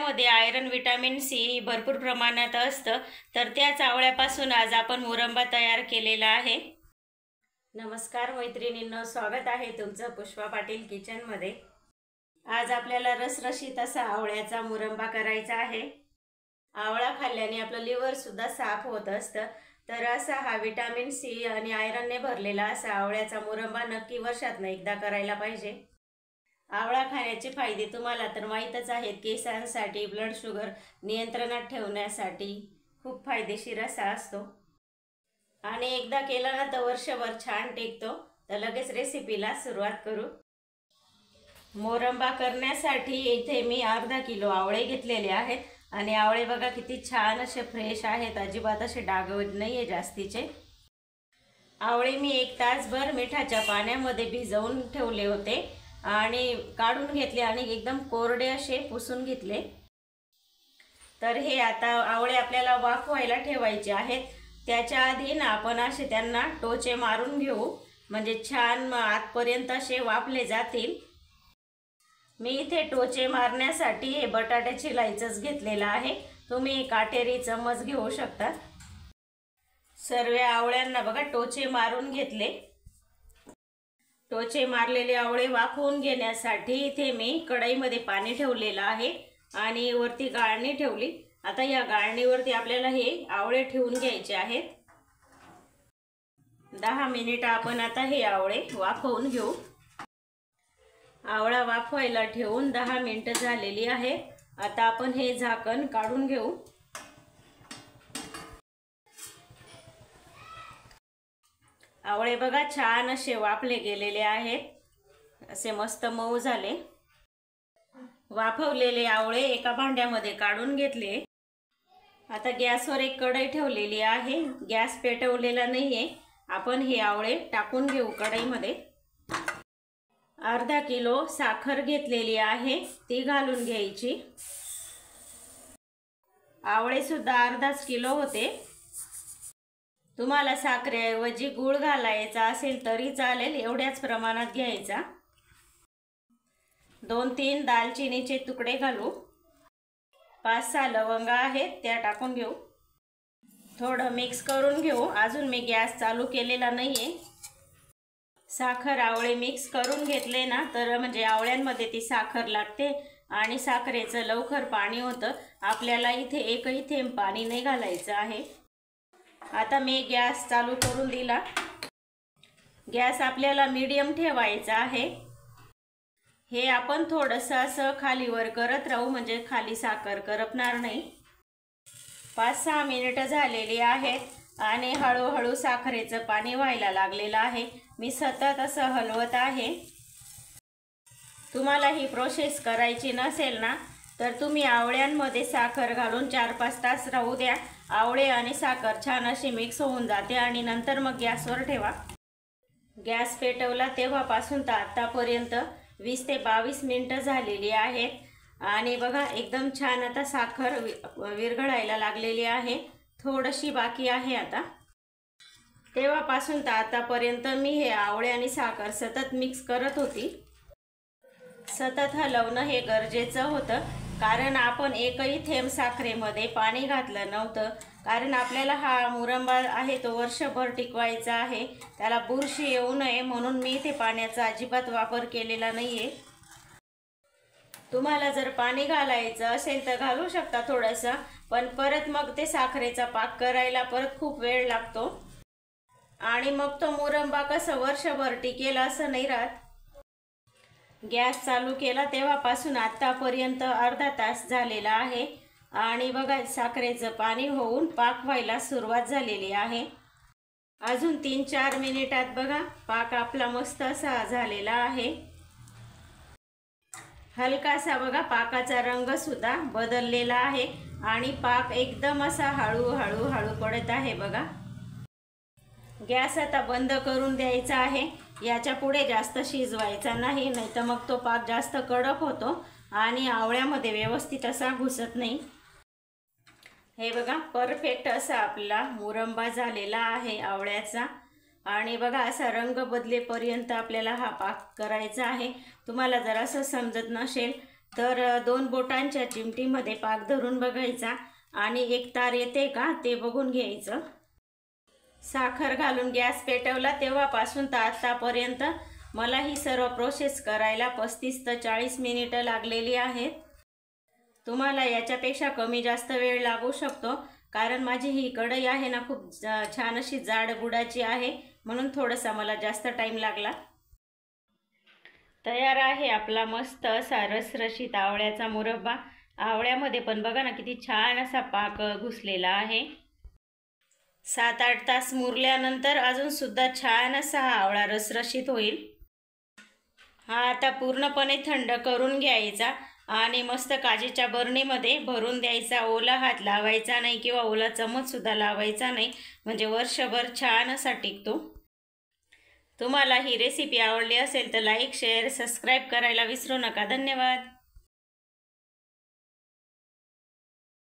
आवळ्यामध्ये iron, vitamin C भरपूर प्रमाणात असतं, तर त्याच आवळ्यापासून आज आपण मुरंबा तयार केलेला आहे। नमस्कार मैत्रिणींनो, स्वागत आहे तुमचं पुष्पा पाटील किचनमध्ये। आज आपल्याला रसरशीत असा आवळ्याचा मुरंबा करायचा आहे। आवळा खाल्ल्याने आपलं लिव्हर सुद्धा साफ होत असतं, तर असा हा विटॅमिन सी आणि आयरनने भरलेला असा आवळ्याचा मुरंबा नक्की वर्षातून एकदा करायला पाहिजे। आवळा खाण्याचे फायदे तुम्हाला तर माहीतच आहेत। केसांसाठी, ब्लड शुगर नियंत्रणात ठेवण्यासाठी खूप फायदेशीर असा असतो आणि एकदा केला ना तर वर्षभर छान टिकतो। तर लगेच रेसिपीला सुरुवात करू। मुरंबा करण्यासाठी इथे मी अर्धा किलो आवळे घेतलेले आहेत आणि आवळे बघा किती छान असे फ्रेश आहेत, अजिबात असे डाग नाहीये जास्तीचे। आवळे मी 1 तासभर मिठाच्या पाण्यामध्ये भिजवून ठेवले होते आणि काढून घेतले आणि एकदम कोरडे असे पुसून घेतले। तर हे आता आवळे आपल्याला वाफवायला ठेवायचे आहेत। त्याच्या आधी ना आपण असे त्यांना टोचे मारून घेऊ, म्हणजे छान आतपर्यंत असे वाफले जातील। मी इथे टोचे मारण्यासाठी हे बटाट्याची छिलायचंच घेतलेला आहे, तुम्ही काटेरी चम्मच घेऊ शकता। सर्व आवळ्यांना बघा टोचे मारून घेतले। टोचे मारलेले आवळे वाफवून घेण्यासाठी इथे मी कढईमध्ये पाणी ठेवलेलं आहे आणि वरती गाळणी ठेवली। आता या गाळणीवरती आपल्याला हे आवळे ठेवून घ्यायचे आहेत। 10 मिनिट आपण आता हे आवळे वाफवून घेऊ। आवळा वाफवायला ठेवून 10 मिनिट झालेली आहे। आता आपण हे झाकण काढून घेऊ। आवळे बघा छान असे वाफले गेलेले आहेत, असे मस्त मऊ झाले। वाफवलेले आवळे एका भांड्यामध्ये काढून घेतले। आता गॅसवर एक कढई ठेवलेली आहे, गॅस पेटवलेला नाहीये। आपण हे आवळे टाकून घेऊ कढईमध्ये। अर्धा किलो साखर घेतलेली आहे, ती घालून घ्यायची। आवळे सुद्धा अर्धाच किलो होते। तुम्हाला साखरेऐवजी गूळ घालायचा असेल तरी चालेल, एवढ्याच प्रमाणात घ्यायचा। 2-3 दालचिनीचे तुकडे घालू। 5-6 लवंगा आहेत, त्या टाकून घेऊ। थोडं मिक्स करून घेऊ। अजून मी गॅस चालू केलेला नाहीये। साखर आवळे मिक्स करून घेतले ना तर म्हणजे आवळ्यांमध्ये ती साखर लागते आणि साखरेचं लवकर पाणी होतं। आपल्याला इथे एकही थेंब पाणी नाही घालायचं आहे। आता मी गॅस चालू करून दिला। गॅस आपल्याला मीडियम ठेवायचा आहे। हे आपण थोडंसं असं खालीवर करत राहू, म्हणजे खाली साखर करपणार नाही। 5-6 मिनिट झालेली आहेत आणि हळूहळू साखरेचं पाणी व्हायला लागलेलं आहे। मी सतत असं हलवत आहे। तुम्हाला ही प्रोसेस करायची नसेल ना तर तुम्ही आवळ्यांमध्ये साखर घालून 4-5 तास राहू द्या। आवळे आणि साखर छान अशी मिक्स होऊन जाते आणि नंतर मग गॅसवर ठेवा। गॅस पेटवला तेव्हापासून तर आतापर्यंत 20 ते 22 मिनिटं झालेली आहेत आणि बघा एकदम छान आता साखर विरघळायला लागलेली आहे। थोडीशी बाकी आहे आता। तेव्हापासून तर आतापर्यंत मी हे आवळे आणि साखर सतत मिक्स करत होती। सतत हलवणं हे गरजेचं होतं, कारण आपण एकही थेंब साखरेमध्ये पाणी घातलं नव्हतं। कारण आपल्याला हा मुरंबा आहे तो वर्षभर टिकवायचा आहे, त्याला बुरशी येऊ नये म्हणून मी इथे पाण्याचा अजिबात वापर केलेला नाहीये। तुम्हाला जर पाणी घालायचं असेल तर घालू शकता थोडंसं, पण परत मग ते साखरेचा पाक करायला परत खूप वेळ लागतो आणि मग तो मुरंबा कसं वर्षभर टिकेल असं नाही राहत। गॅस चालू केला तेव्हापासून आतापर्यंत अर्धा तास झालेला आहे आणि बघा साखरेचं पाणी होऊन पाक व्हायला सुरुवात झालेली आहे। अजून 3-4 मिनिटात बघा पाक आपला मस्त असा झालेला आहे। हलकासा बघा पाकाचा रंग सुद्धा बदललेला आहे आणि पाक एकदम असा हळू पडत आहे बघा। गॅस आता बंद करून द्यायचा आहे। याच्या पुढे जास्त शिजवायचा नाही, नाहीतर मग तो पाक जास्त कडक होतो आणि आवळ्यामध्ये व्यवस्थित असा घुसत नाही। हे बघा परफेक्ट असा आपला मुरंबा झालेला आहे आवळ्याचा आणि बघा असा रंग बदलेपर्यंत आपल्याला हा पाक करायचा आहे। तुम्हाला जर असं समजत नसेल तर 2 बोटांच्या चिमटीमध्ये पाक धरून बघायचा आणि एक तार येते का ते बघून घ्यायचं। साखर घालून गॅस पेटवला तेव्हापासून तर आतापर्यंत मला ही सर्व प्रोसेस करायला 35 ते 40 मिनिटं लागलेली आहेत। तुम्हाला याच्यापेक्षा कमी जास्त वेळ लागू शकतो, कारण माझी ही कढई आहे ना खूप छान अशी जाड बुडाची आहे, म्हणून थोडासा मला जास्त टाइम लागला। तयार आहे आपला मस्त असा रसरशीत आवळ्याचा मुरब्बा। आवळ्यामध्ये पण बघा ना किती छान असा पाक घुसलेला आहे। 7-8 तास मुरल्यानंतर अजून सुद्धा छान असा हा आवळा रसरशीत होईल। हा आता पूर्णपणे थंड करून घ्यायचा आणि मस्त काचेच्या बरणीमध्ये भरून द्यायचा। ओला हात लावायचा नाही किंवा ओला चमच सुद्धा लावायचा नाही, म्हणजे वर्षभर छान असा टिकतो। तुम्हाला ही रेसिपी आवडली असेल तर लाईक, शेअर, सबस्क्राईब करायला विसरू नका। धन्यवाद।